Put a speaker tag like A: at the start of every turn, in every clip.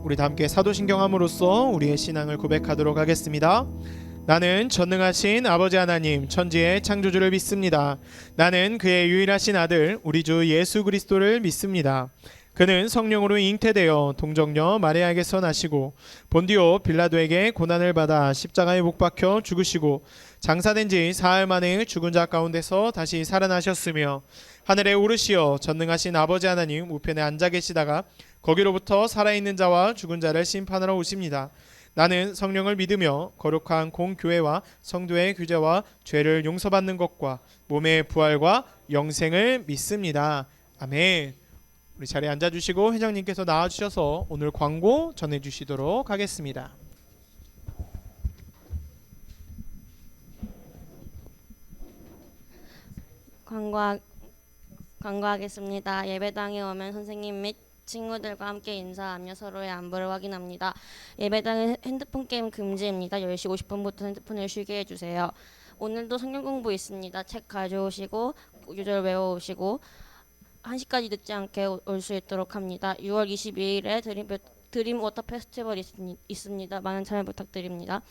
A: 우리 다 함께 사도신경함으로써 우리의 신앙을 고백하도록 하겠습니다. 나는 전능하신 아버지 하나님 천지의 창조주를 믿습니다. 나는 그의 유일하신 아들 우리 주 예수 그리스도를 믿습니다. 그는 성령으로 잉태되어 동정녀 마리아에게서 나시고 본디오 빌라도에게 고난을 받아 십자가에 못 박혀 죽으시고 장사된 지 사흘 만에 죽은 자 가운데서 다시 살아나셨으며 하늘에 오르시어 전능하신 아버지 하나님 우편에 앉아 계시다가 거기로부터 살아있는 자와 죽은 자를 심판하러 오십니다. 나는 성령을 믿으며 거룩한 공교회와 성도의 규제와 죄를 용서받는 것과 몸의 부활과 영생을 믿습니다. 아멘. 우리 자리에 앉아주시고 회장님께서 나와주셔서 오늘 광고 전해주시도록 하겠습니다.
B: 광고하겠습니다. 예배당에 오면 선생님 및 친구들과 함께 인사하며 서로의 안부를 확인합니다. 예배당은 핸드폰 게임 금지입니다. 10시 50분부터 핸드폰을 쉬게 해주세요. 오늘도 성경 공부 있습니다. 책 가져오시고 구절 외워오시고 1시까지 늦지 않게 올 수 있도록 합니다. 6월 22일에 드림 워터 페스티벌 있습니다. 많은 참여 부탁드립니다.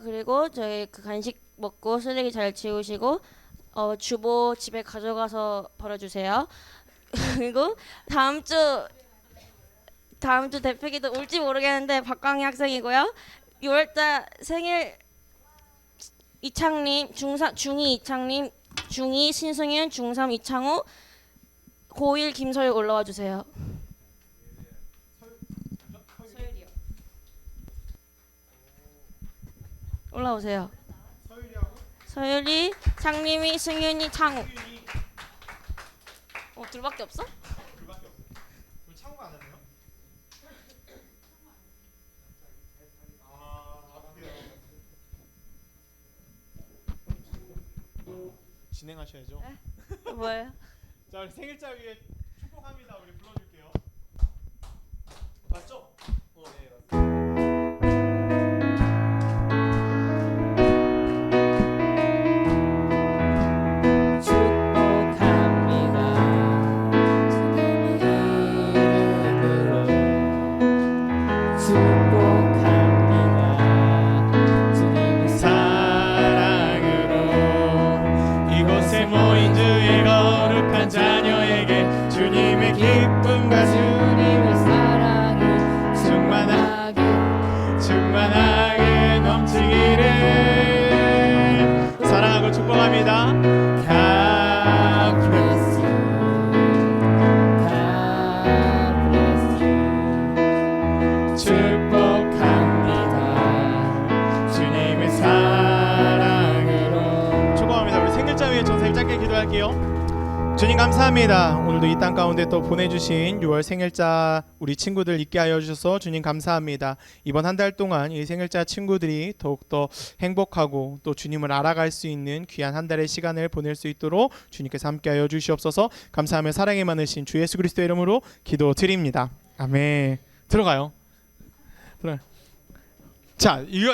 B: 그리고 저희 그 간식 먹고 쓰레기 잘 치우시고 주보 집에 가져가서 버려주세요. 그리고 다음 주 대표기도 올지 모르겠는데 박광희 학생이고요. 6월달 생일 이창림 중2 이창림 중2 신승윤 중3 이창호 고1 김서율 올라와 주세요. 서율이요. 올라오세요. 서율이, 창림이, 승윤이, 창호. 둘밖에 없어?
A: 둘밖에 없어. 그럼 창호가 안 왔네요? 진행하셔야죠.
B: 네? 뭐예요?
A: 자, 우리 생일자 위에 축복합니다. 우리 불러줄게요. 맞죠? 네, 맞습니다. 기쁨과 주님의 사랑이 충만하게 넘치기를 사랑하고 축복합니다. God bless you. God bless you. 축복합니다. 주님의 사랑으로 축복합니다. 우리 생일자 위에 전사님 짧게 기도할게요. 주님 감사합니다. 오늘도 이 땅 가운데 또 보내주신 6월 생일자 우리 친구들 있게 하여 주셔서 주님 감사합니다. 이번 한 달 동안 이 생일자 친구들이 더욱더 행복하고 또 주님을 알아갈 수 있는 귀한 한 달의 시간을 보낼 수 있도록 주님께서 함께 하여 주시옵소서. 감사하며 사랑이 많으신 주 예수 그리스도의 이름으로 기도드립니다. 아멘. 들어가요. 자, 이거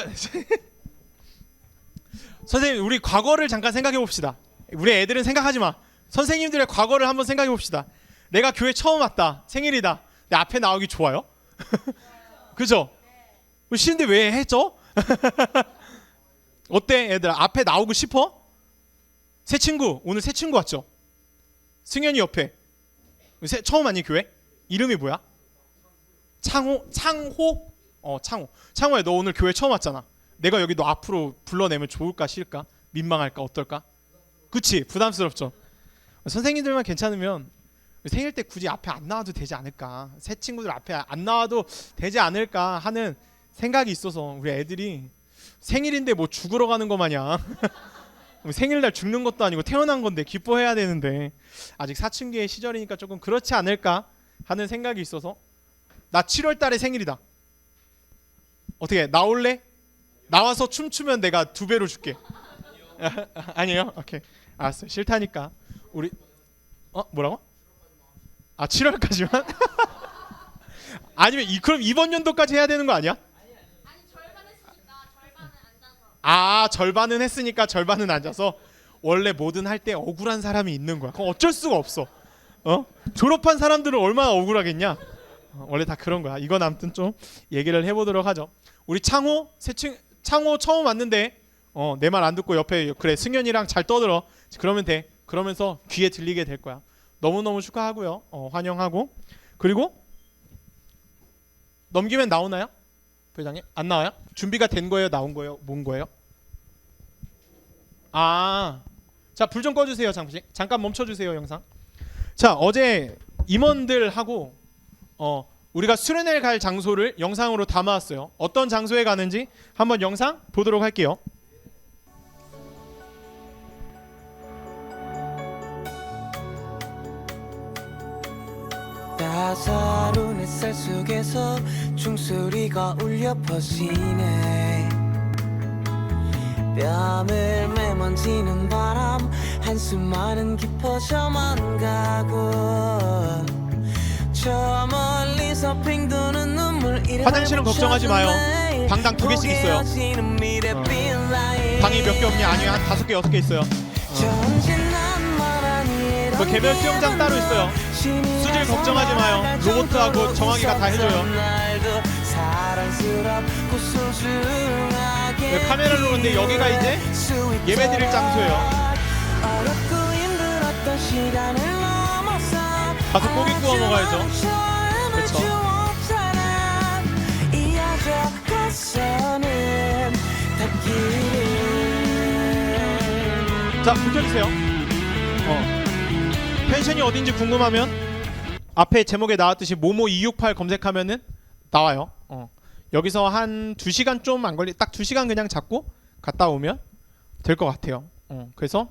A: 선생님 우리 과거를 잠깐 생각해 봅시다. 우리 애들은 생각하지 마. 선생님들의 과거를 한번 생각해 봅시다. 내가 교회 처음 왔다. 생일이다. 내 앞에 나오기 좋아요? 그죠? 싫은데 왜 했죠? 어때 애들아? 앞에 나오고 싶어? 새 친구. 오늘 새 친구 왔죠? 승현이 옆에. 처음 왔니 교회? 이름이 뭐야? 창호? 창호. 창호야 너 오늘 교회 처음 왔잖아. 내가 여기 너 앞으로 불러내면 좋을까 싫을까? 민망할까 어떨까? 그치? 부담스럽죠? 선생님들만 괜찮으면 생일 때 굳이 앞에 안 나와도 되지 않을까, 새 친구들 앞에 안 나와도 되지 않을까 하는 생각이 있어서 우리 애들이 생일인데 뭐 죽으러 가는 거 마냥 생일날 죽는 것도 아니고 태어난 건데 기뻐해야 되는데 아직 사춘기의 시절이니까 조금 그렇지 않을까 하는 생각이 있어서 나 7월 달에 생일이다. 어떻게 나올래? 나와서 춤추면 내가 2배로 줄게. 아니에요? 오케이 알았어요. 싫다니까. 우리 뭐라고? 7월까지만? 아니면 그럼 이번 연도까지 해야 되는 거 아니야?
B: 아니 절반 했으니까 절반은 앉아서.
A: 절반은 했으니까 절반은 앉아서. 원래 뭐든 할 때 억울한 사람이 있는 거야. 그건 어쩔 수가 없어. 졸업한 사람들은 얼마나 억울하겠냐. 원래 다 그런 거야. 이건 아무튼 좀 얘기를 해보도록 하죠. 우리 창호 창호 처음 왔는데 내 말 안 듣고 옆에 그래 승현이랑 잘 떠들어. 그러면 돼. 그러면서 귀에 들리게 될 거야. 너무너무 축하하고요. 환영하고. 그리고 넘기면 나오나요? 부회장님? 안 나와요? 준비가 된 거예요? 나온 거예요? 뭔 거예요? 자, 불 좀 꺼주세요. 잠깐 멈춰주세요. 영상. 자, 어제 임원들하고 우리가 수련회 갈 장소를 영상으로 담아왔어요. 어떤 장소에 가는지 한번 영상 보도록 할게요.
C: 따사로운 햇살 속에서 종소리가 울려 퍼지네. 뺨을 메만지는 바람, 한숨만은 깊어져만 가고, 저 멀리서 핑 도는 눈물.
A: 화장실은 걱정하지 마요. 방당 2개씩 있어요. 방이 몇 개 없냐? 아니요, 한 5개 6개 있어요. 그 개별 수영장 따로 있어요. 수질 걱정하지 마요. 로봇하고 정학이가 다 해줘요. 네, 카메라를 놓는데 여기가 이제 예배드릴 장소예요. 가서 고기 구워 먹어야죠. 그렇죠. 자, 불 켜주세요. 펜션이 어딘지 궁금하면 앞에 제목에 나왔듯이 모모 268 검색하면은 나와요. 여기서 한 2시간 좀 안 걸리, 딱 2시간 그냥 잡고 갔다 오면 될 것 같아요. 그래서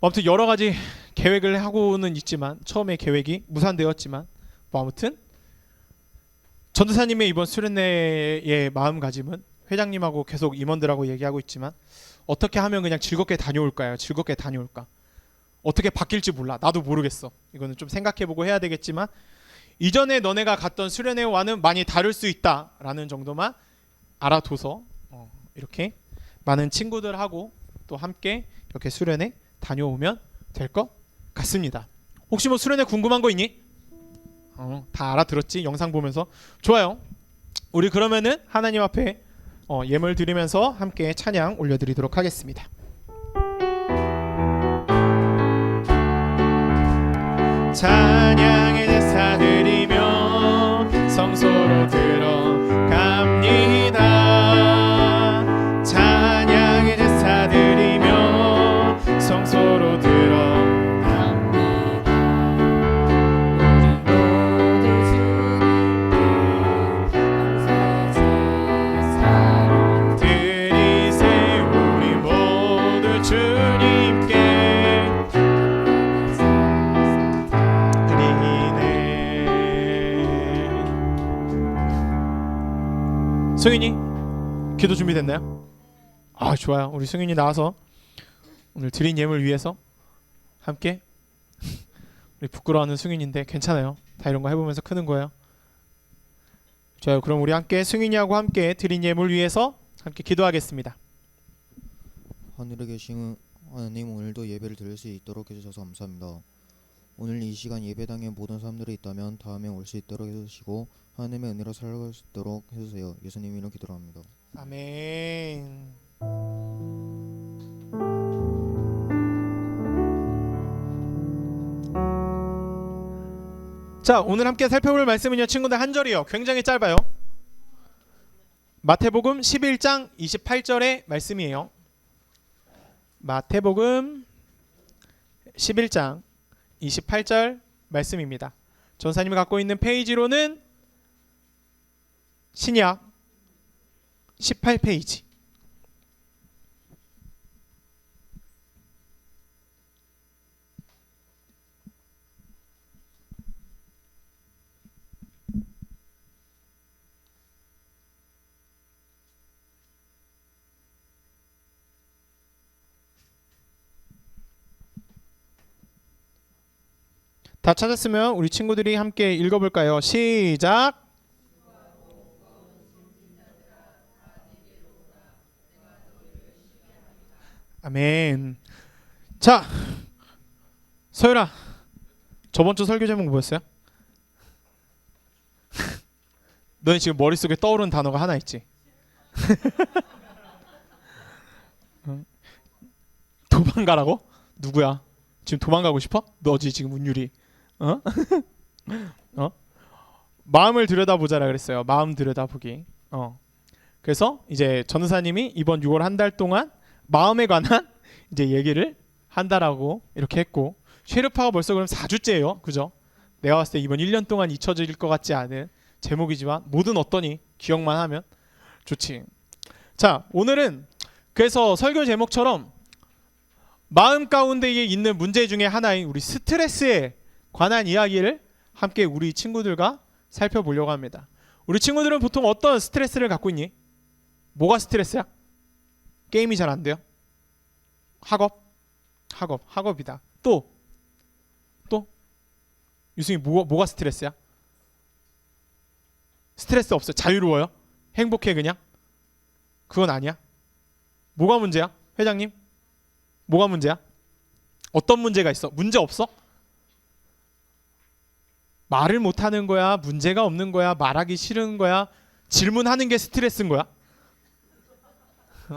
A: 아무튼 여러 가지 계획을 하고는 있지만 처음에 계획이 무산되었지만 뭐 아무튼 전도사님의 이번 수련회의 마음가짐은 회장님하고 계속 임원들하고 얘기하고 있지만 어떻게 하면 그냥 즐겁게 다녀올까요? 즐겁게 다녀올까? 어떻게 바뀔지 몰라. 나도 모르겠어. 이거는 좀 생각해보고 해야 되겠지만 이전에 너네가 갔던 수련회와는 많이 다를 수 있다라는 정도만 알아둬서 이렇게 많은 친구들하고 또 함께 이렇게 수련회 다녀오면 될 것 같습니다. 혹시 뭐 수련회 궁금한 거 있니? 다 알아들었지? 영상 보면서. 좋아요. 우리 그러면은 하나님 앞에 예물 드리면서 함께 찬양 올려드리도록 하겠습니다. 찬양의 제사 드리며 성소로 들어갑니다. 찬양의 제사 드리며 성소로 들어갑니다. 드리세 우리 모두 주님께 승윤이 기도 준비됐나요? 좋아요. 우리 승윤이 나와서 오늘 드린 예물 위해서 함께 우리 부끄러워하는 승윤인데 괜찮아요. 다 이런 거 해보면서 크는 거예요. 좋아요. 그럼 우리 함께 승윤이하고 함께 드린 예물 위해서 함께 기도하겠습니다.
D: 하늘에 계신 하나님, 오늘도 예배를 드릴 수 있도록 해주셔서 감사합니다. 오늘 이 시간 예배당에 모든 사람들이 있다면 다음에 올 수 있도록 해주시고 하나님의 은혜로 살아갈 수 있도록 해주세요. 예수님 이름으로 기도합니다.
A: 아멘. 자, 오늘 함께 살펴볼 말씀은요, 친구들 한 절이요. 굉장히 짧아요. 마태복음 11장 28절의 말씀이에요. 마태복음 11장 28절 말씀입니다. 전사님이 갖고 있는 페이지로는 신약 18페이지. 다 찾았으면 우리 친구들이 함께 읽어볼까요? 시작. 아멘. 자, 서율아, 저번 주 설교 제목 뭐였어요? 너는 지금 머릿속에 떠오르는 단어가 하나 있지. 응? 도망가라고? 누구야? 지금 도망가고 싶어? 너지 지금 운율이. 어? 어? 마음을 들여다보자라 그랬어요. 마음 들여다보기. 그래서 이제 전도사님이 이번 6월 한 달 동안 마음에 관한 이제 얘기를 한다라고 이렇게 했고, 쉐르파가 벌써 그럼 4주째예요. 그죠? 내가 봤을 때 이번 1년 동안 잊혀질 것 같지 않은 제목이지만 뭐든 어떠니 기억만 하면 좋지. 자, 오늘은 그래서 설교 제목처럼 마음 가운데에 있는 문제 중에 하나인 우리 스트레스에 관한 이야기를 함께 우리 친구들과 살펴보려고 합니다. 우리 친구들은 보통 어떤 스트레스를 갖고 있니? 뭐가 스트레스야? 게임이 잘 안 돼요? 학업이다. 또 유승이 뭐가 스트레스야? 스트레스 없어. 자유로워요? 행복해 그냥? 그건 아니야. 뭐가 문제야? 회장님? 뭐가 문제야? 어떤 문제가 있어? 문제 없어? 말을 못하는 거야? 문제가 없는 거야? 말하기 싫은 거야? 질문하는 게 스트레스인 거야?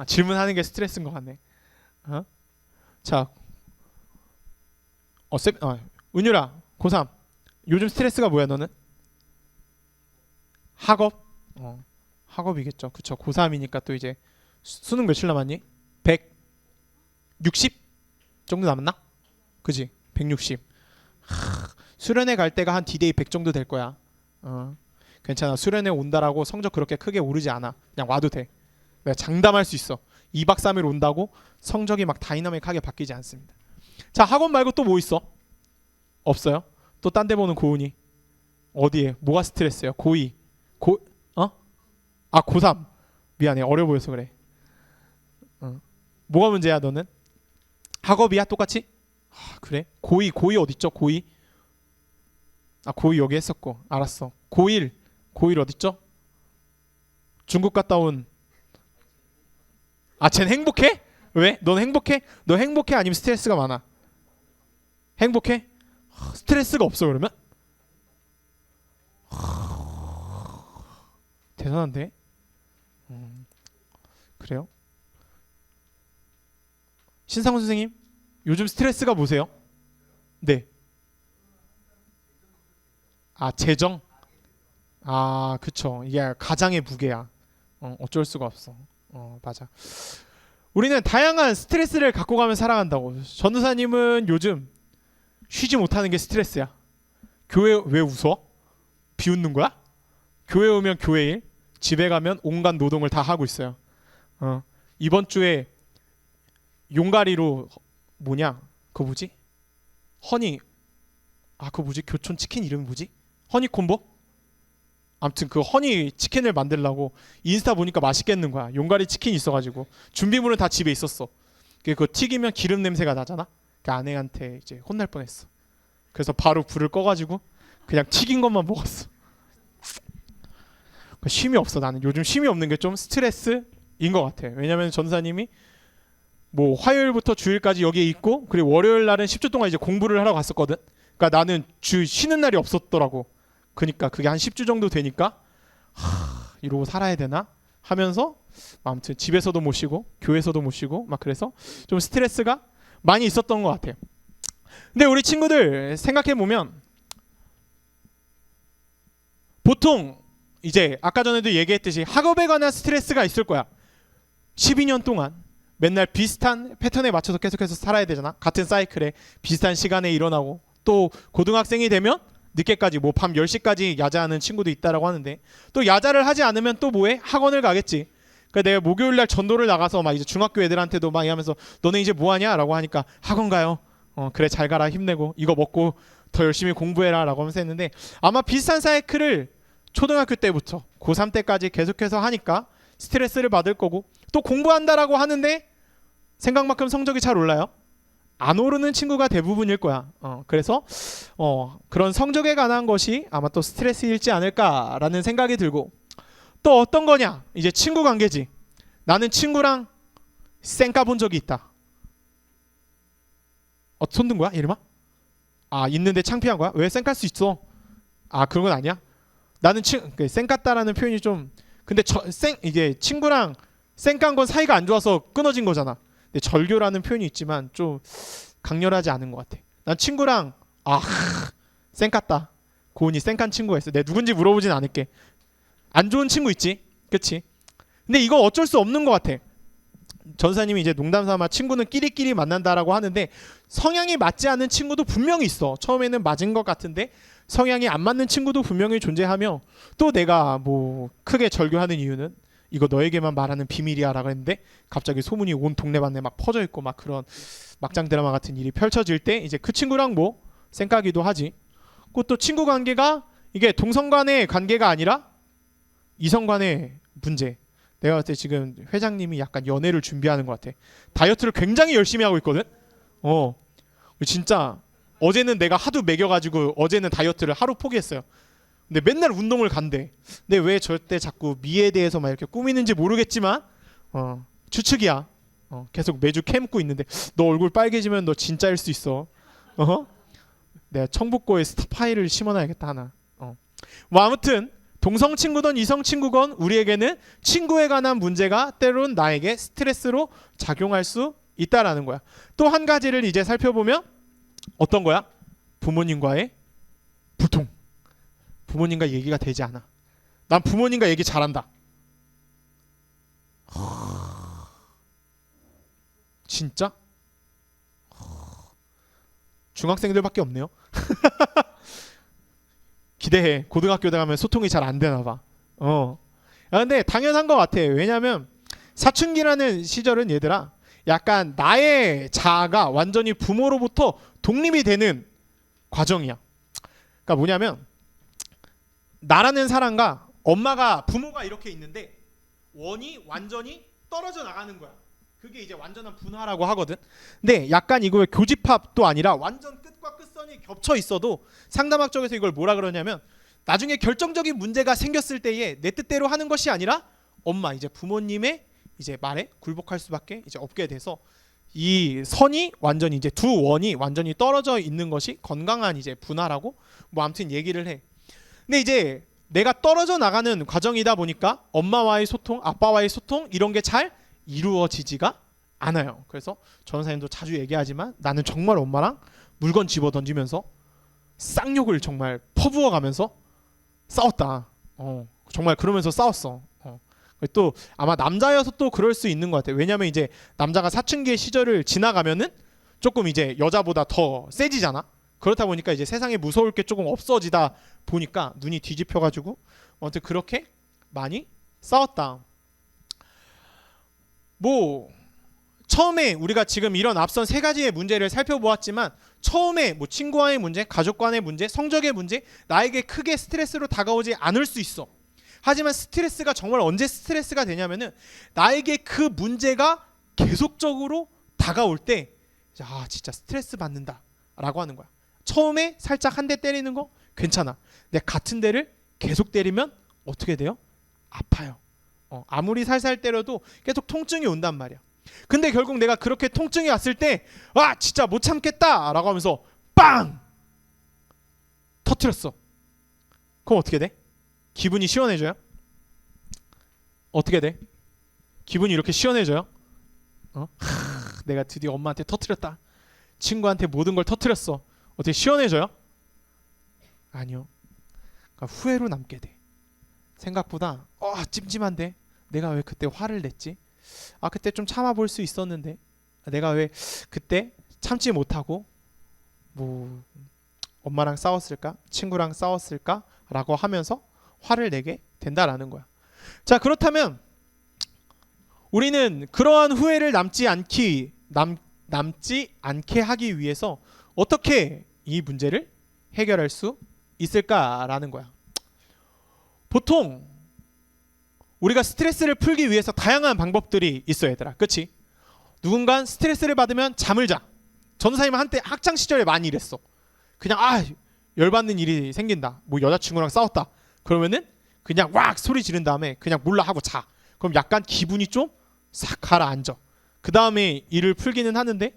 A: 질문하는 게 스트레스인 것 같네. 자, 은유라 고3 요즘 스트레스가 뭐야 너는? 학업? 학업이겠죠. 그쵸. 고3이니까 또 이제 수능 며칠 남았니? 160 정도 남았나? 그지? 160. 수련회 갈 때가 한 D-Day 100 정도 될 거야. 괜찮아. 수련회 온다라고 성적 그렇게 크게 오르지 않아. 그냥 와도 돼. 내가 장담할 수 있어. 2박 3일 온다고 성적이 막 다이나믹하게 바뀌지 않습니다. 자, 학원 말고 또 뭐 있어? 없어요? 또 딴 데 보는 고은이 어디에? 뭐가 스트레스예요? 고2 고3 미안해. 어려 보여서 그래. 뭐가 문제야 너는? 학업이야 똑같이? 그래? 고2 어딨죠? 고2 고2 여기 했었고 알았어. 고1 어딨죠? 중국 갔다 온 쟨 행복해? 왜? 넌 행복해? 너 행복해 아니면 스트레스가 많아? 행복해? 스트레스가 없어 그러면? 대단한데? 그래요? 신상훈 선생님 요즘 스트레스가 뭐세요? 네. 재정? 그쵸. 이게 가장의 무게야. 어쩔 수가 없어. 맞아. 우리는 다양한 스트레스를 갖고 가면 살아간다고. 전도사님은 요즘 쉬지 못하는 게 스트레스야. 교회 왜 웃어? 비웃는 거야? 교회 오면 교회 일, 집에 가면 온갖 노동을 다 하고 있어요. 이번 주에 용가리로 그거 뭐지? 그거 뭐지? 교촌 치킨 이름이 뭐지? 허니콤보? 아무튼 그 허니 치킨을 만들려고 인스타 보니까 맛있겠는 거야. 용가리 치킨이 있어가지고 준비물은 다 집에 있었어. 그거 튀기면 기름 냄새가 나잖아. 그 아내한테 이제 혼날 뻔했어. 그래서 바로 불을 꺼가지고 그냥 튀긴 것만 먹었어. 쉼이 없어. 나는 요즘 쉼이 없는 게 좀 스트레스인 것 같아. 왜냐면 전사님이 뭐 화요일부터 주일까지 여기에 있고, 그리고 월요일 날은 10주 동안 이제 공부를 하러 갔었거든. 그러니까 나는 쉬는 날이 없었더라고. 그러니까 그게 한 10주 정도 되니까 이러고 살아야 되나 하면서 아무튼 집에서도 못 쉬고 교회에서도 못 쉬고 막 그래서 좀 스트레스가 많이 있었던 것 같아요. 근데 우리 친구들 생각해 보면 보통 이제 아까 전에도 얘기했듯이 학업에 관한 스트레스가 있을 거야. 12년 동안 맨날 비슷한 패턴에 맞춰서 계속해서 살아야 되잖아. 같은 사이클에 비슷한 시간에 일어나고, 또 고등학생이 되면 늦게까지 뭐 밤 10시까지 야자하는 친구도 있다라고 하는데, 또 야자를 하지 않으면 또 뭐해? 학원을 가겠지. 그러니까 내가 목요일 날 전도를 나가서 막 이제 중학교 애들한테도 막 하면서 너네 이제 뭐 하냐라고 하니까 학원 가요. 그래 잘 가라 힘내고 이거 먹고 더 열심히 공부해라라고 하면서 했는데, 아마 비슷한 사이클을 초등학교 때부터 고3 때까지 계속해서 하니까 스트레스를 받을 거고, 또 공부한다라고 하는데 생각만큼 성적이 잘 올라요? 안 오르는 친구가 대부분일 거야. 그래서 그런 성적에 관한 것이 아마 또 스트레스일지 않을까라는 생각이 들고, 또 어떤 거냐? 이제 친구 관계지. 나는 친구랑 쌩까 본 적이 있다. 손든 거야? 이름아? 있는데 창피한 거야? 왜 쌩깔 수 있어? 그런 건 아니야? 나는 쌩깠다라는 표현이 좀 근데 이게 친구랑 쌩깐 건 사이가 안 좋아서 끊어진 거잖아. 근데 절교라는 표현이 있지만 좀 강렬하지 않은 것 같아. 난 친구랑 쌩깠다. 고은이 쌩깐 친구가 있어. 내가 누군지 물어보진 않을게. 안 좋은 친구 있지, 그치? 근데 이거 어쩔 수 없는 것 같아. 전사님이 이제 농담삼아 친구는 끼리끼리 만난다라고 하는데 성향이 맞지 않는 친구도 분명히 있어. 처음에는 맞은 것 같은데 성향이 안 맞는 친구도 분명히 존재하며 또 내가 뭐 크게 절교하는 이유는 이거 너에게만 말하는 비밀이야라고 했는데 갑자기 소문이 온 동네방네 막 퍼져 있고 막 그런 막장 드라마 같은 일이 펼쳐질 때 이제 그 친구랑 뭐 쌩까기도 하지. 또 친구 관계가 이게 동성 간의 관계가 아니라 이성 간의 문제. 내가 봤을 때 지금 회장님이 약간 연애를 준비하는 것 같아. 다이어트를 굉장히 열심히 하고 있거든. 진짜 어제는 내가 하도 먹여가지고 어제는 다이어트를 하루 포기했어요. 근데 맨날 운동을 간대. 근데 왜 저때 자꾸 미에 대해서 막 이렇게 꾸미는지 모르겠지만 추측이야. 계속 매주 캠고 있는데 너 얼굴 빨개지면 너 진짜일 수 있어. 내가 청북고에 스파이를 심어놔야겠다 하나. 뭐 아무튼 동성 친구든 이성 친구건 우리에게는 친구에 관한 문제가 때론 나에게 스트레스로 작용할 수 있다라는 거야. 또 한 가지를 이제 살펴보면 어떤 거야? 부모님과의 불통. 부모님과 얘기가 되지 않아. 난 부모님과 얘기 잘한다. 진짜? 중학생들밖에 없네요. 기대해. 고등학교 가면 소통이 잘 안 되나 봐. 근데 당연한 것 같아. 왜냐면 사춘기라는 시절은 얘들아 약간 나의 자아가 완전히 부모로부터 독립이 되는 과정이야. 그러니까 뭐냐면 나라는 사람과 부모가 이렇게 있는데 원이 완전히 떨어져 나가는 거야. 그게 이제 완전한 분화라고 하거든. 근데 약간 이거 교집합도 아니라 완전 끝과 끝선이 겹쳐 있어도 상담학 쪽에서 이걸 뭐라 그러냐면 나중에 결정적인 문제가 생겼을 때에 내 뜻대로 하는 것이 아니라 엄마 이제 부모님의 이제 말에 굴복할 수밖에 이제 없게 돼서 이 선이 완전히 이제 두 원이 완전히 떨어져 있는 것이 건강한 이제 분화라고 뭐 아무튼 얘기를 해. 근데 이제 내가 떨어져 나가는 과정이다 보니까 엄마와의 소통, 아빠와의 소통 이런 게 잘 이루어지지가 않아요. 그래서 전사님도 자주 얘기하지만 나는 정말 엄마랑 물건 집어 던지면서 쌍욕을 정말 퍼부어 가면서 싸웠다. 정말 그러면서 싸웠어. 또 아마 남자여서 또 그럴 수 있는 것 같아요. 왜냐면 이제 남자가 사춘기의 시절을 지나가면은 조금 이제 여자보다 더 세지잖아. 그렇다 보니까 이제 세상에 무서울 게 조금 없어지다 보니까 눈이 뒤집혀가지고 아무튼 그렇게 많이 싸웠다. 뭐 처음에 우리가 지금 이런 앞선 세 가지의 문제를 살펴보았지만 처음에 뭐 친구와의 문제, 가족 간의 문제, 성적의 문제 나에게 크게 스트레스로 다가오지 않을 수 있어. 하지만 스트레스가 정말 언제 스트레스가 되냐면은 나에게 그 문제가 계속적으로 다가올 때 진짜 스트레스 받는다 라고 하는 거야. 처음에 살짝 한 대 때리는 거 괜찮아. 근데 같은 데를 계속 때리면 어떻게 돼요? 아파요. 아무리 살살 때려도 계속 통증이 온단 말이야. 근데 결국 내가 그렇게 통증이 왔을 때 진짜 못 참겠다 라고 하면서 빵! 터뜨렸어. 그럼 어떻게 돼? 기분이 시원해져요? 어떻게 돼? 기분이 이렇게 시원해져요? 내가 드디어 엄마한테 터뜨렸다. 친구한테 모든 걸 터뜨렸어. 어떻게 시원해져요? 아니요. 그러니까 후회로 남게 돼. 생각보다 찜찜한데 내가 왜 그때 화를 냈지? 그때 좀 참아볼 수 있었는데 내가 왜 그때 참지 못하고 뭐 엄마랑 싸웠을까? 친구랑 싸웠을까? 라고 하면서 화를 내게 된다라는 거야. 자, 그렇다면 우리는 그러한 후회를 남지 않게 하기 위해서 어떻게 이 문제를 해결할 수 있을까라는 거야. 보통 우리가 스트레스를 풀기 위해서 다양한 방법들이 있어 얘들아. 그치? 누군가 스트레스를 받으면 잠을 자. 전도사님은 한때 학창 시절에 많이 이랬어. 그냥 열받는 일이 생긴다. 뭐 여자친구랑 싸웠다. 그러면은 그냥 왁 소리 지른 다음에 그냥 몰라 하고 자. 그럼 약간 기분이 좀 싹 가라앉아. 그 다음에 일을 풀기는 하는데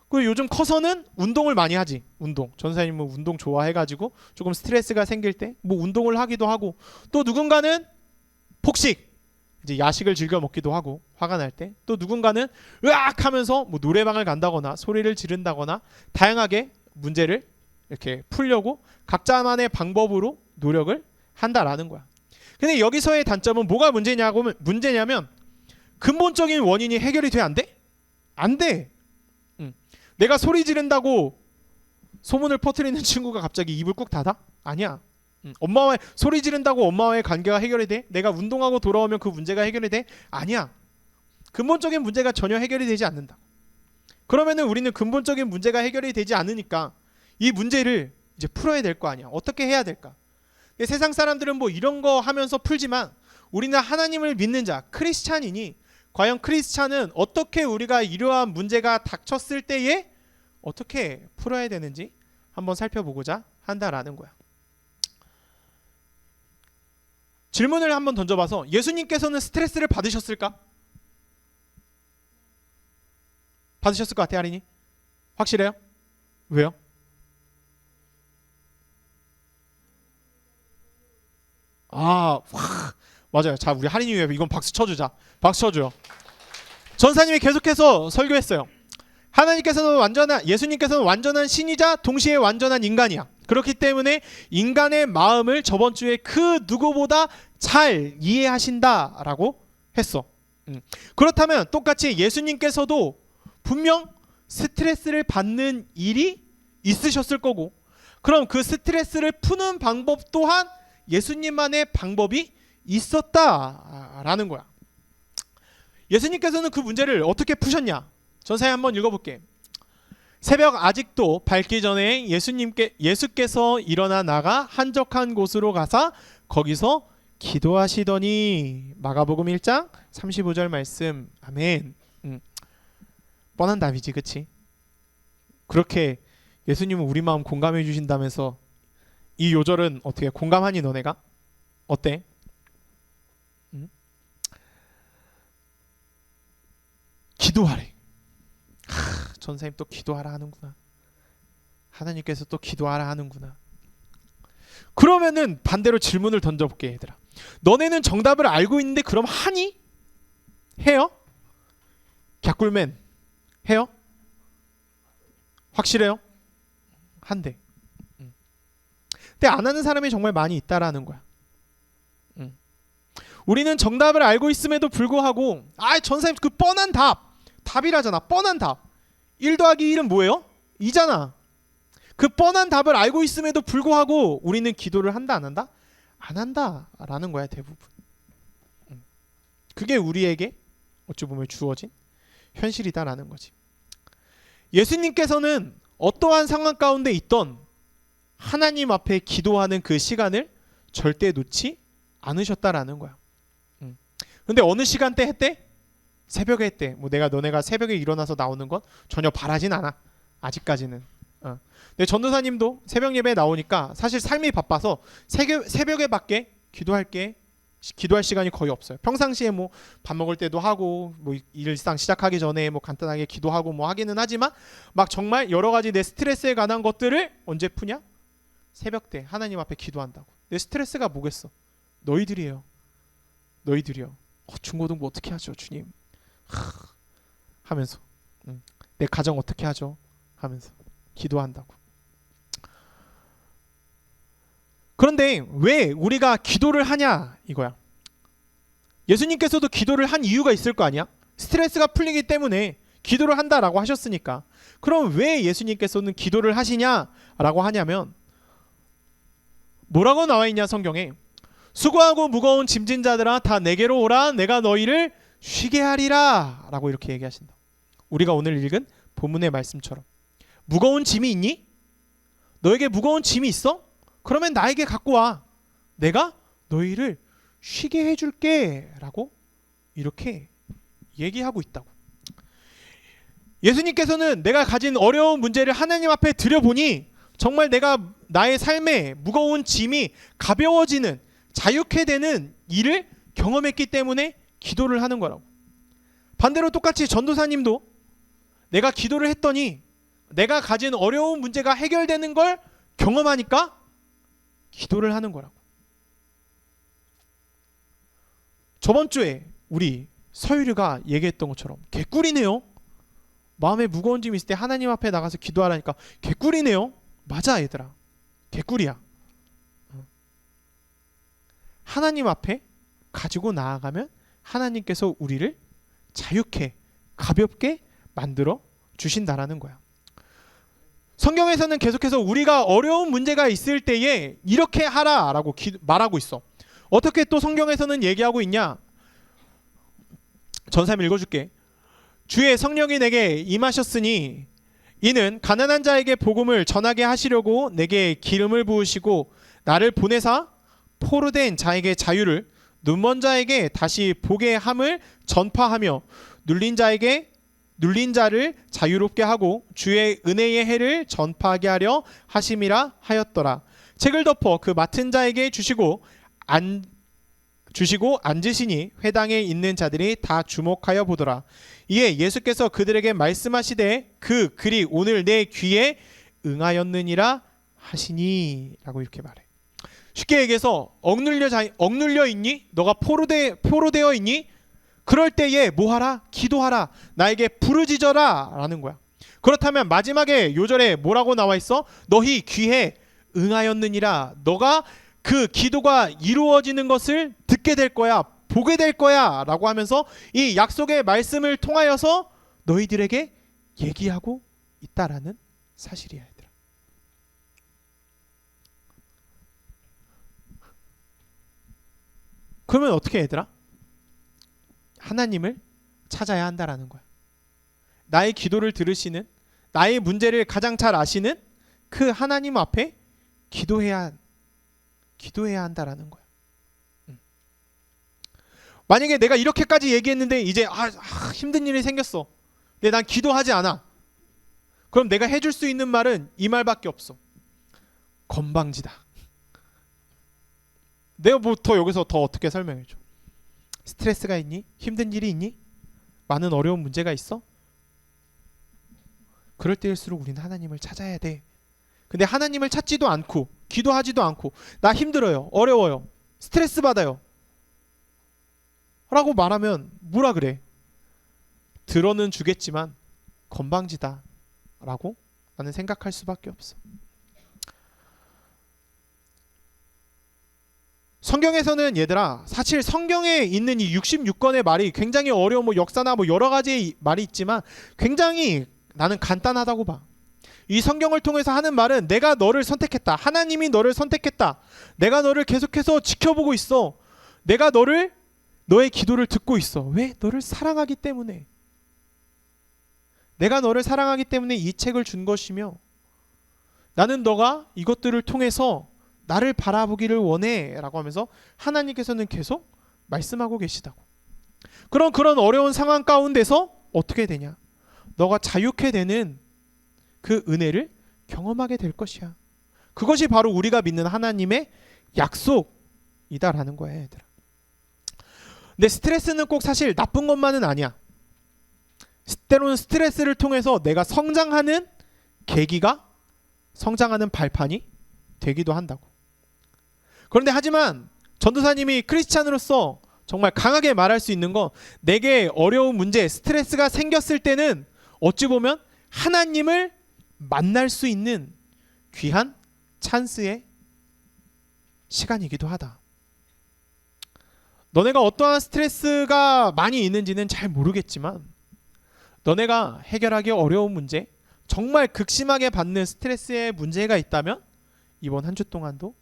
A: 그리고 요즘 커서는 운동을 많이 하지. 운동. 전사님은 운동 좋아해가지고 조금 스트레스가 생길 때 뭐 운동을 하기도 하고, 또 누군가는 폭식, 이제 야식을 즐겨 먹기도 하고 화가 날 때, 또 누군가는 으악 하면서 뭐 노래방을 간다거나 소리를 지른다거나 다양하게 문제를 이렇게 풀려고 각자만의 방법으로 노력을 한다라는 거야. 근데 여기서의 단점은 뭐가 문제냐면 근본적인 원인이 해결이 돼? 안 돼? 안 돼. 내가 소리 지른다고 소문을 퍼뜨리는 친구가 갑자기 입을 꾹 닫아? 아니야. 엄마와 소리 지른다고 엄마와의 관계가 해결이 돼? 내가 운동하고 돌아오면 그 문제가 해결이 돼? 아니야. 근본적인 문제가 전혀 해결이 되지 않는다. 그러면은 우리는 근본적인 문제가 해결이 되지 않으니까 이 문제를 이제 풀어야 될 거 아니야. 어떻게 해야 될까? 세상 사람들은 뭐 이런 거 하면서 풀지만 우리는 하나님을 믿는 자, 크리스찬이니 과연 크리스찬은 어떻게 우리가 이러한 문제가 닥쳤을 때에 어떻게 풀어야 되는지 한번 살펴보고자 한다라는 거야. 질문을 한번 던져봐서 예수님께서는 스트레스를 받으셨을까? 받으셨을 것 같아요, 아린이? 확실해요? 왜요? 맞아요. 자, 우리 할인이 위해 이건 박수 쳐주자. 박수 쳐줘요. 전사님이 계속해서 설교했어요. 예수님께서는 완전한 신이자 동시에 완전한 인간이야. 그렇기 때문에 인간의 마음을 저번 주에 그 누구보다 잘 이해하신다라고 했어. 그렇다면 똑같이 예수님께서도 분명 스트레스를 받는 일이 있으셨을 거고, 그럼 그 스트레스를 푸는 방법 또한 예수님만의 방법이 있었다라는 거야. 예수님께서는 그 문제를 어떻게 푸셨냐? 전사에 한번 읽어볼게. 새벽 아직도 밝기 전에 예수께서 일어나 나가 한적한 곳으로 가사 거기서 기도하시더니. 마가복음 1장 35절 말씀. 아멘. 뻔한 답이지, 그치? 그렇게 예수님은 우리 마음 공감해 주신다면서 이 요절은 어떻게 공감하니 너네가? 어때? 기도하래. 전사님 또 기도하라 하는구나. 하나님께서 또 기도하라 하는구나. 그러면은 반대로 질문을 던져볼게, 얘들아. 너네는 정답을 알고 있는데 그럼 하니? 해요? 갸꿀맨 해요? 확실해요? 한대. 근데 안 하는 사람이 정말 많이 있다라는 거야. 우리는 정답을 알고 있음에도 불구하고 전사님 그 뻔한 답이라잖아. 뻔한 답. 1 더하기 1은 뭐예요? 2잖아. 그 뻔한 답을 알고 있음에도 불구하고 우리는 기도를 한다 안 한다? 안 한다라는 거야, 대부분. 그게 우리에게 어찌 보면 주어진 현실이다라는 거지. 예수님께서는 어떠한 상황 가운데 있던 하나님 앞에 기도하는 그 시간을 절대 놓지 않으셨다라는 거야. 근데 어느 시간대 했대? 새벽에 했대. 뭐 너네가 새벽에 일어나서 나오는 건 전혀 바라진 않아. 아직까지는. 근데 전도사님도 새벽 예배에 나오니까 사실 삶이 바빠서 새벽에밖에 기도할 시간이 거의 없어요. 평상시에 뭐 밥 먹을 때도 하고 뭐 일상 시작하기 전에 뭐 간단하게 기도하고 뭐 하기는 하지만 막 정말 여러 가지 내 스트레스에 관한 것들을 언제 푸냐? 새벽 때 하나님 앞에 기도한다고. 내 스트레스가 뭐겠어? 너희들이에요. 중고등부 어떻게 하죠, 주님? 하면서 내 가정 어떻게 하죠? 하면서 기도한다고. 그런데 왜 우리가 기도를 하냐 이거야. 예수님께서도 기도를 한 이유가 있을 거 아니야? 스트레스가 풀리기 때문에 기도를 한다라고 하셨으니까. 그럼 왜 예수님께서는 기도를 하시냐라고 하냐면 뭐라고 나와 있냐, 성경에? 수고하고 무거운 짐진 자들아 다 내게로 오라 내가 너희를 쉬게 하리라 라고 이렇게 얘기하신다. 우리가 오늘 읽은 본문의 말씀처럼 무거운 짐이 있니? 너에게 무거운 짐이 있어? 그러면 나에게 갖고 와. 내가 너희를 쉬게 해줄게 라고 이렇게 얘기하고 있다고. 예수님께서는 내가 가진 어려운 문제를 하나님 앞에 들여보니 정말 내가 나의 삶에 무거운 짐이 가벼워지는, 자유케 되는 일을 경험했기 때문에 기도를 하는 거라고. 반대로 똑같이 전도사님도 내가 기도를 했더니 내가 가진 어려운 문제가 해결되는 걸 경험하니까 기도를 하는 거라고. 저번 주에 우리 서유리가 얘기했던 것처럼 개꿀이네요. 마음에 무거운 짐이 있을 때 하나님 앞에 나가서 기도하라니까 개꿀이네요. 맞아 얘들아, 개꿀이야. 하나님 앞에 가지고 나아가면 하나님께서 우리를 자유케 가볍게 만들어 주신다라는 거야. 성경에서는 계속해서 우리가 어려운 문제가 있을 때에 이렇게 하라라고 말하고 있어. 어떻게 또 성경에서는 얘기하고 있냐? 전사 읽어줄게. 주의 성령이 내게 임하셨으니 이는 가난한 자에게 복음을 전하게 하시려고 내게 기름을 부으시고 나를 보내사 포로된 자에게 자유를, 눈먼 자에게 다시 보게 함을 전파하며 눌린 자를 자유롭게 하고 주의 은혜의 해를 전파하게 하려 하심이라 하였더라. 책을 덮어 그 맡은 자에게 주시고 앉으시니 회당에 있는 자들이 다 주목하여 보더라. 이에 예수께서 그들에게 말씀하시되 그 글이 오늘 내 귀에 응하였느니라 하시니 라고 이렇게 말해. 쉽게 얘기해서 억눌려 있니? 너가 포로되어 있니? 그럴 때에 뭐하라? 기도하라. 나에게 부르짖어라 라는 거야. 그렇다면 마지막에 요절에 뭐라고 나와 있어? 너희 귀에 응하였느니라. 너가 그 기도가 이루어지는 것을 듣게 될 거야, 보게 될 거야 라고 하면서 이 약속의 말씀을 통하여서 너희들에게 얘기하고 있다라는 사실이야 얘들아. 그러면 어떻게 얘들아? 하나님을 찾아야 한다라는 거야. 나의 기도를 들으시는, 나의 문제를 가장 잘 아시는 그 하나님 앞에 기도해야 한다라는 거야. 만약에 내가 이렇게까지 얘기했는데 이제 힘든 일이 생겼어. 근데 난 기도하지 않아. 그럼 내가 해줄 수 있는 말은 이 말밖에 없어. 건방지다. 내가 뭐 더 여기서 더 어떻게 설명해줘? 스트레스가 있니? 힘든 일이 있니? 많은 어려운 문제가 있어? 그럴 때일수록 우리는 하나님을 찾아야 돼. 근데 하나님을 찾지도 않고 기도하지도 않고 나 힘들어요, 어려워요, 스트레스 받아요 라고 말하면 뭐라 그래? 들어는 주겠지만 건방지다 라고 나는 생각할 수밖에 없어. 성경에서는 얘들아, 사실 성경에 있는 이 66권의 말이 굉장히 어려운 역사나 여러 가지 말이 있지만 굉장히 나는 간단하다고 봐. 이 성경을 통해서 하는 말은 내가 너를 선택했다. 하나님이 너를 선택했다. 내가 너를 계속해서 지켜보고 있어. 내가 너의 기도를 듣고 있어. 왜? 너를 사랑하기 때문에. 내가 너를 사랑하기 때문에 이 책을 준 것이며 나는 너가 이것들을 통해서 나를 바라보기를 원해 라고 하면서 하나님께서는 계속 말씀하고 계시다고. 그런 어려운 상황 가운데서 어떻게 되냐? 너가 자유케 되는 그 은혜를 경험하게 될 것이야. 그것이 바로 우리가 믿는 하나님의 약속이다라는 거야 얘들아. 근데 스트레스는 꼭 사실 나쁜 것만은 아니야. 때로는 스트레스를 통해서 내가 성장하는 계기가, 성장하는 발판이 되기도 한다고. 그런데 하지만 전도사님이 크리스찬으로서 정말 강하게 말할 수 있는 건, 내게 어려운 문제, 스트레스가 생겼을 때는 어찌 보면 하나님을 만날 수 있는 귀한 찬스의 시간이기도 하다. 너네가 어떠한 스트레스가 많이 있는지는 잘 모르겠지만 너네가 해결하기 어려운 문제, 정말 극심하게 받는 스트레스의 문제가 있다면 이번 한 주 동안도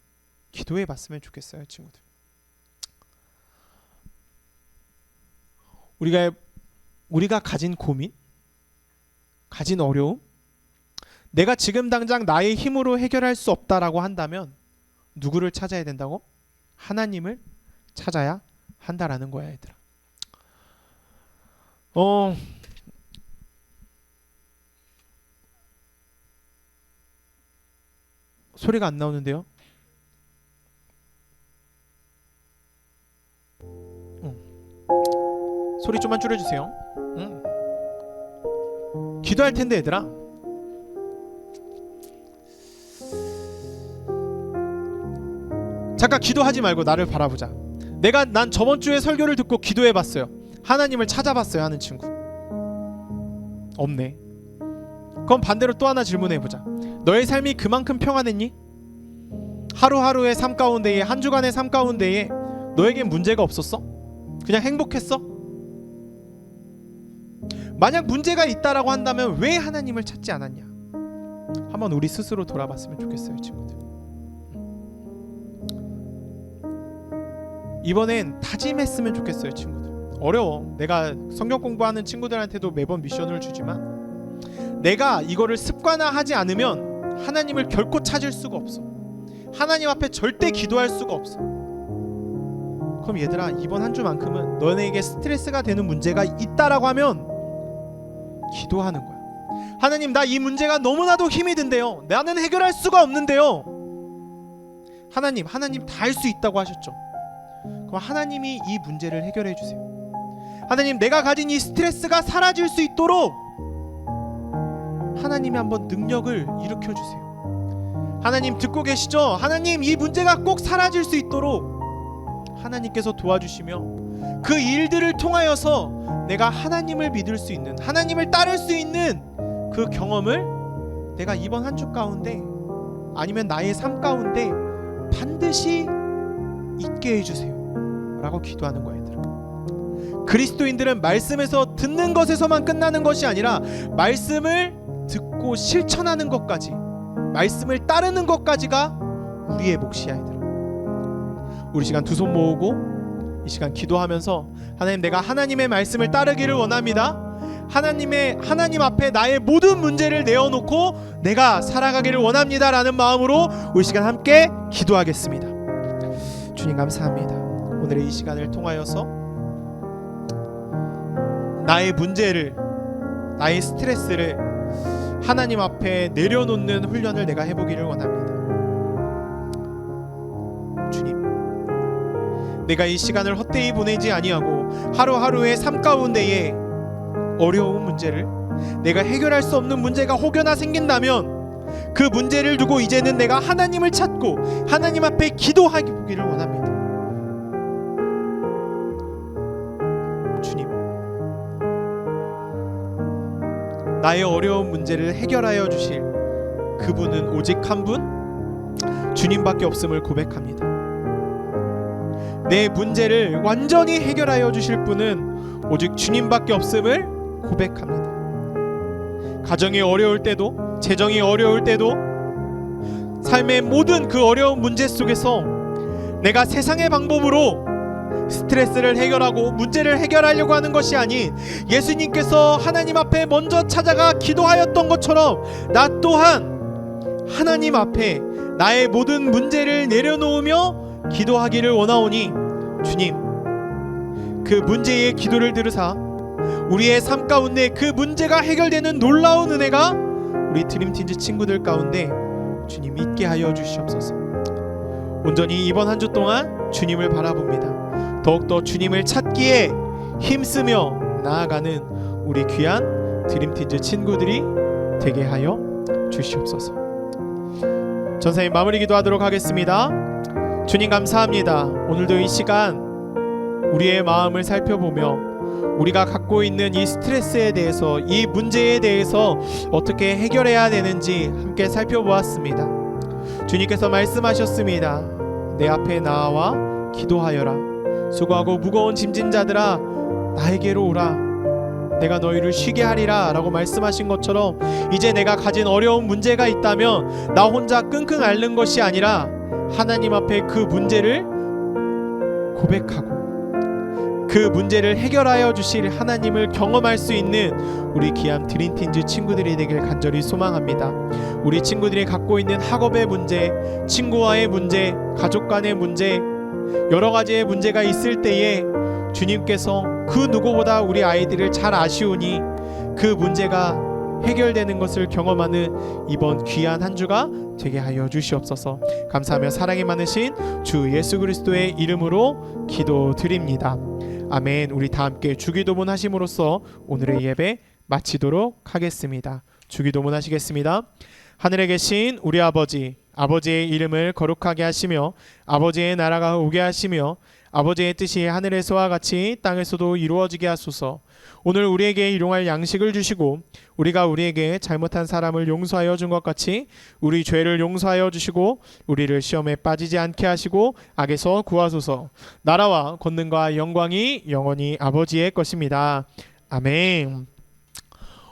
A: 기도해 봤으면 좋겠어요 친구들. 우리가 가진 고민, 가진 어려움, 내가 지금 당장 나의 힘으로 해결할 수 없다라고 한다면 누구를 찾아야 된다고? 하나님을 찾아야 한다라는 거야 얘들아. 소리가 안 나오는데요. 소리 좀만 줄여주세요. 기도할 텐데 얘들아, 잠깐 기도하지 말고 나를 바라보자. 난 저번 주에 설교를 듣고 기도해봤어요. 하나님을 찾아봤어요 하는 친구 없네. 그럼 반대로 또 하나 질문해보자. 너의 삶이 그만큼 평안했니? 하루하루의 삶 가운데에, 한 주간의 삶 가운데에 너에겐 문제가 없었어? 그냥 행복했어? 만약 문제가 있다라고 한다면 왜 하나님을 찾지 않았냐? 한번 우리 스스로 돌아봤으면 좋겠어요 친구들. 이번엔 다짐했으면 좋겠어요 친구들. 어려워. 내가 성경 공부하는 친구들한테도 매번 미션을 주지만 내가 이거를 습관화하지 않으면 하나님을 결코 찾을 수가 없어. 하나님 앞에 절대 기도할 수가 없어. 그럼 얘들아, 이번 한 주만큼은 너네에게 스트레스가 되는 문제가 있다라고 하면 기도하는 거야. 하나님, 나 이 문제가 너무나도 힘이 든대요. 나는 해결할 수가 없는데요. 하나님 다 할 수 있다고 하셨죠. 그럼 하나님이 이 문제를 해결해 주세요. 하나님, 내가 가진 이 스트레스가 사라질 수 있도록 하나님이 한번 능력을 일으켜 주세요. 하나님 듣고 계시죠? 하나님, 이 문제가 꼭 사라질 수 있도록 하나님께서 도와주시며 그 일들을 통하여서 내가 하나님을 믿을 수 있는, 하나님을 따를 수 있는 그 경험을 내가 이번 한 주 가운데 아니면 나의 삶 가운데 반드시 있게 해주세요 라고 기도하는 거예요. 얘들아, 그리스도인들은 말씀에서 듣는 것에서만 끝나는 것이 아니라 말씀을 듣고 실천하는 것까지, 말씀을 따르는 것까지가 우리의 몫이야. 얘들아, 우리 시간 두 손 모으고 이 시간 기도하면서 하나님, 내가 하나님의 말씀을 따르기를 원합니다. 하나님 앞에 나의 모든 문제를 내어놓고 내가 살아가기를 원합니다 라는 마음으로 우리 시간 함께 기도하겠습니다. 주님 감사합니다. 오늘의 이 시간을 통하여서 나의 문제를, 나의 스트레스를 하나님 앞에 내려놓는 훈련을 내가 해보기를 원합니다. 주님, 내가 이 시간을 헛되이 보내지 아니하고 하루하루의 삶 가운데에 어려운 문제를, 내가 해결할 수 없는 문제가 혹여나 생긴다면 그 문제를 두고 이제는 내가 하나님을 찾고 하나님 앞에 기도하기를 원합니다. 주님, 나의 어려운 문제를 해결하여 주실 그분은 오직 한 분, 주님밖에 없음을 고백합니다. 내 문제를 완전히 해결하여 주실 분은 오직 주님밖에 없음을 고백합니다. 가정이 어려울 때도, 재정이 어려울 때도, 삶의 모든 그 어려운 문제 속에서 내가 세상의 방법으로 스트레스를 해결하고 문제를 해결하려고 하는 것이 아닌 예수님께서 하나님 앞에 먼저 찾아가 기도하였던 것처럼 나 또한 하나님 앞에 나의 모든 문제를 내려놓으며 기도하기를 원하오니 주님, 그 문제의 기도를 들으사 우리의 삶 가운데 그 문제가 해결되는 놀라운 은혜가 우리 드림팀즈 친구들 가운데 주님 있게 하여 주시옵소서. 온전히 이번 한 주 동안 주님을 바라봅니다. 더욱더 주님을 찾기에 힘쓰며 나아가는 우리 귀한 드림팀즈 친구들이 되게 하여 주시옵소서. 전사님 마무리 기도하도록 하겠습니다. 주님 감사합니다. 오늘도 이 시간 우리의 마음을 살펴보며 우리가 갖고 있는 이 스트레스에 대해서, 이 문제에 대해서 어떻게 해결해야 되는지 함께 살펴보았습니다. 주님께서 말씀하셨습니다. 내 앞에 나와 기도하여라. 수고하고 무거운 짐진 자들아 나에게로 오라. 내가 너희를 쉬게 하리라 라고 말씀하신 것처럼 이제 내가 가진 어려운 문제가 있다면 나 혼자 끙끙 앓는 것이 아니라 하나님 앞에 그 문제를 고백하고 그 문제를 해결하여 주실 하나님을 경험할 수 있는 우리 귀한 드림팀즈 친구들이 되길 간절히 소망합니다. 우리 친구들이 갖고 있는 학업의 문제, 친구와의 문제, 가족 간의 문제, 여러 가지의 문제가 있을 때에 주님께서 그 누구보다 우리 아이들을 잘 아시오니 그 문제가 해결되는 것을 경험하는 이번 귀한 한 주가 되게 하여 주시옵소서. 감사하며 사랑이 많으신 주 예수 그리스도의 이름으로 기도드립니다. 아멘. 우리 다 함께 주기도문 하심으로써 오늘의 예배 마치도록 하겠습니다. 주기도문 하시겠습니다. 하늘에 계신 우리 아버지, 아버지의 이름을 거룩하게 하시며 아버지의 나라가 오게 하시며 아버지의 뜻이 하늘에서와 같이 땅에서도 이루어지게 하소서. 오늘 우리에게 일용할 양식을 주시고 우리가 우리에게 잘못한 사람을 용서하여 준 것 같이 우리 죄를 용서하여 주시고 우리를 시험에 빠지지 않게 하시고 악에서 구하소서. 나라와 권능과 영광이 영원히 아버지의 것입니다. 아멘.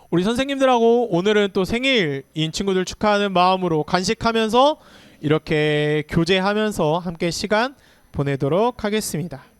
A: 우리 선생님들하고 오늘은 또 생일인 친구들 축하하는 마음으로 간식하면서 이렇게 교제하면서 함께 시간 보내도록 하겠습니다.